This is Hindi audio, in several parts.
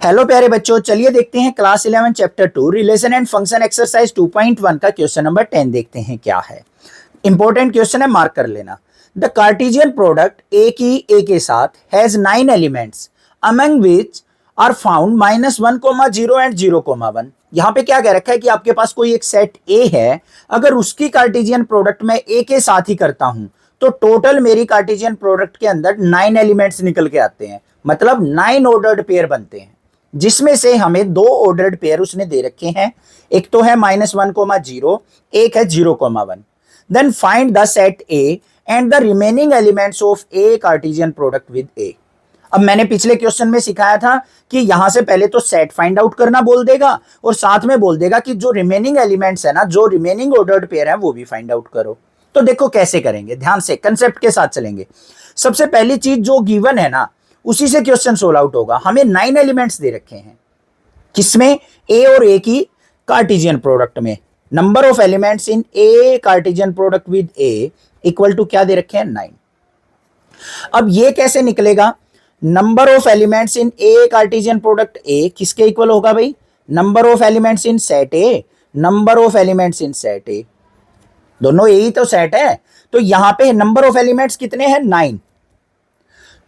हेलो प्यारे बच्चों, चलिए देखते हैं class 11 chapter 2 relation and function exercise 2.1 का क्वेश्चन नंबर 10 देखते हैं क्या है। इंपॉर्टेंट क्वेश्चन है, मार्क कर लेना। द कार्टेशियन प्रोडक्ट ए की ए के साथ has 9 elements among which are found -1, 0 and 0, 1। यहाँ पे क्या कह रखा है कि आपके पास कोई एक सेट ए है, अगर उसकी कार्टेशियन प्रोडक्ट मैं ए के साथ ही करता हूं तो टोटल मेरी कार्टेशियन प्रोडक्ट के अंदर 9 एलिमेंट्स निकल के आते हैं, मतलब 9 ऑर्डर्ड पेयर बनते हैं, जिसमें से हमें 2 ऑर्डर्ड पेयर उसने दे रखे हैं। एक तो है -1, 0, एक है 0, 1। Then find the set A and the remaining elements of A Cartesian product with A. अब मैंने पिछले क्वेश्चन में सिखाया था कि यहां से पहले तो सेट फाइंड आउट करना बोल देगा और साथ में बोल देगा कि जो रिमेनिंग एलिमेंट्स है ना, जो रिमेनिंग ऑर्डर्ड पेयर है वो भी फाइंड आउट करो। तो देखो कैसे करेंगे, ध्यान से कंसेप्ट के साथ चलेंगे। सबसे पहली चीज जो गिवन है ना, उसी से क्वेश्चन सोल्व आउट होगा। हमें 9 एलिमेंट्स दे रखे हैं, किसमें? ए और ए की कार्टेशियन प्रोडक्ट में। Number of elements in A Cartesian product with A equal to क्या दे रखे हैं? 9। अब ये कैसे निकलेगा? Number of elements in A Cartesian product A किसके इक्वल होगा भाई? Number of elements in set A, number of elements in set A. दोनों ए ही तो सेट है, तो यहां पे नंबर ऑफ एलिमेंट्स कितने हैं? 9।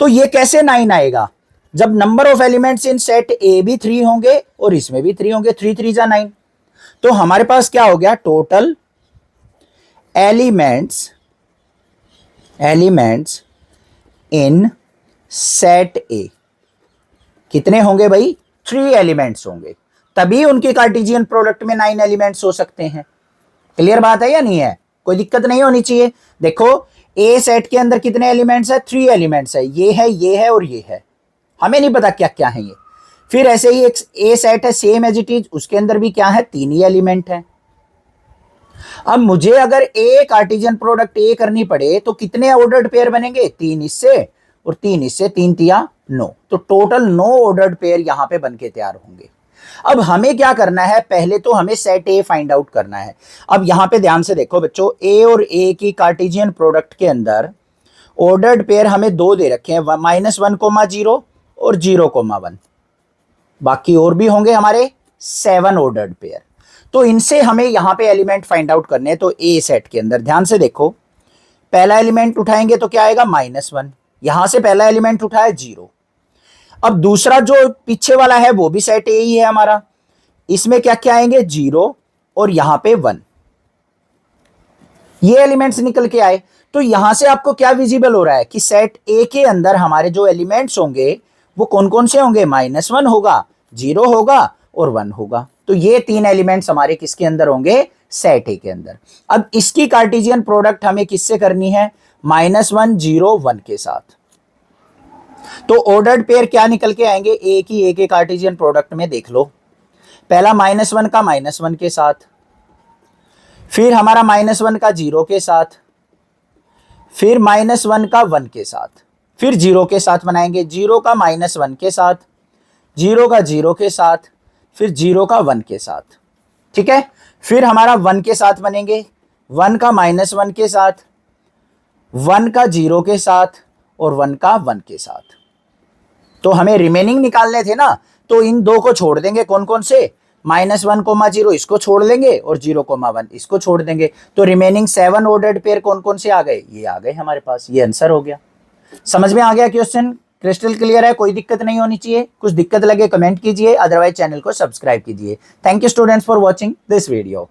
तो ये कैसे 9 आएगा? जब number of elements in set ए भी 3 होंगे और इसमें भी 3 होंगे, 3 3 जा 9। तो हमारे पास क्या हो गया? टोटल एलिमेंट्स इन सेट ए कितने होंगे भाई? 3 एलिमेंट्स होंगे, तभी उनके कार्टेशियन प्रोडक्ट में 9 एलिमेंट्स हो सकते हैं। क्लियर बात है या नहीं है? कोई दिक्कत नहीं होनी चाहिए। देखो ए सेट के अंदर कितने एलिमेंट्स है? 3 एलिमेंट्स है, ये है और ये है। हमें नहीं पता क्या क्या है ये। फिर ऐसे ही एक ए सेट है सेम एज इट इज, उसके अंदर भी क्या है? 3 ही एलिमेंट है। अब मुझे अगर ए कार्टेशियन प्रोडक्ट ए करनी पड़े तो कितने ऑर्डर्ड पेयर बनेंगे? 3 इससे और 3 इससे, 3 तिया 9। तो टोटल 9 ऑर्डर्ड पेयर यहां पे बनके तैयार होंगे। अब हमें क्या करना है? पहले तो हमें सेट ए फाइंड आउट करना है। अब यहां पे ध्यान से देखो बच्चों, ए और ए की कार्टेशियन प्रोडक्ट के अंदर ऑर्डर्ड पेयर हमें 2 दे रखे हैं, -1, 0 और 0, 1। बाकी और भी होंगे हमारे 7 ऑर्डर्ड पेयर। तो इनसे हमें यहां पे एलिमेंट फाइंड आउट करने हैं। तो ए सेट के अंदर ध्यान से देखो, पहला एलिमेंट उठाएंगे तो क्या आएगा? -1। यहां से पहला एलिमेंट उठाया 0। अब दूसरा जो पीछे वाला है वो भी सेट ए ही है हमारा, इसमें क्या क्या आएंगे? 0 और यहां पे 1। ये एलिमेंट्स निकल के आए। तो यहां से आपको क्या विजिबल हो रहा है कि सेट ए के अंदर हमारे जो एलिमेंट्स होंगे वो कौन कौन से होंगे? -1 होगा, 0 होगा और 1 होगा। तो ये 3 एलिमेंट्स हमारे किसके अंदर होंगे? सेट ए के अंदर। अब इसकी कार्टेशियन प्रोडक्ट हमें किससे करनी है? -1, 0, 1 के साथ। तो ऑर्डर्ड पेयर क्या निकल के आएंगे? ए की ए के कार्टेशियन प्रोडक्ट में देख लो, पहला -1 का -1 के साथ, फिर हमारा -1 का 0 के साथ, फिर -1 का 1 के साथ, फिर 0 के साथ बनाएंगे, 0 का -1 के साथ, 0 का 0 के साथ, फिर 0 का 1 के साथ। ठीक है, फिर हमारा 1 के साथ बनेंगे, 1 का -1 के साथ, 1 का 0 के साथ और 1 का 1 के साथ। तो हमें रिमेनिंग निकालने थे ना, तो इन 2 को छोड़ देंगे। कौन कौन से? -1, 0 इसको छोड़ लेंगे और 0, 1 इसको छोड़ देंगे। तो रिमेनिंग 7 ऑर्डर्ड पेयर कौन कौन से आ गए? ये आ गए हमारे पास। ये आंसर हो गया। समझ में आ गया क्वेश्चन? क्रिस्टल क्लियर है? कोई दिक्कत नहीं होनी चाहिए। कुछ दिक्कत लगे कमेंट कीजिए, अदरवाइज चैनल को सब्सक्राइब कीजिए। Thank you students for watching this video.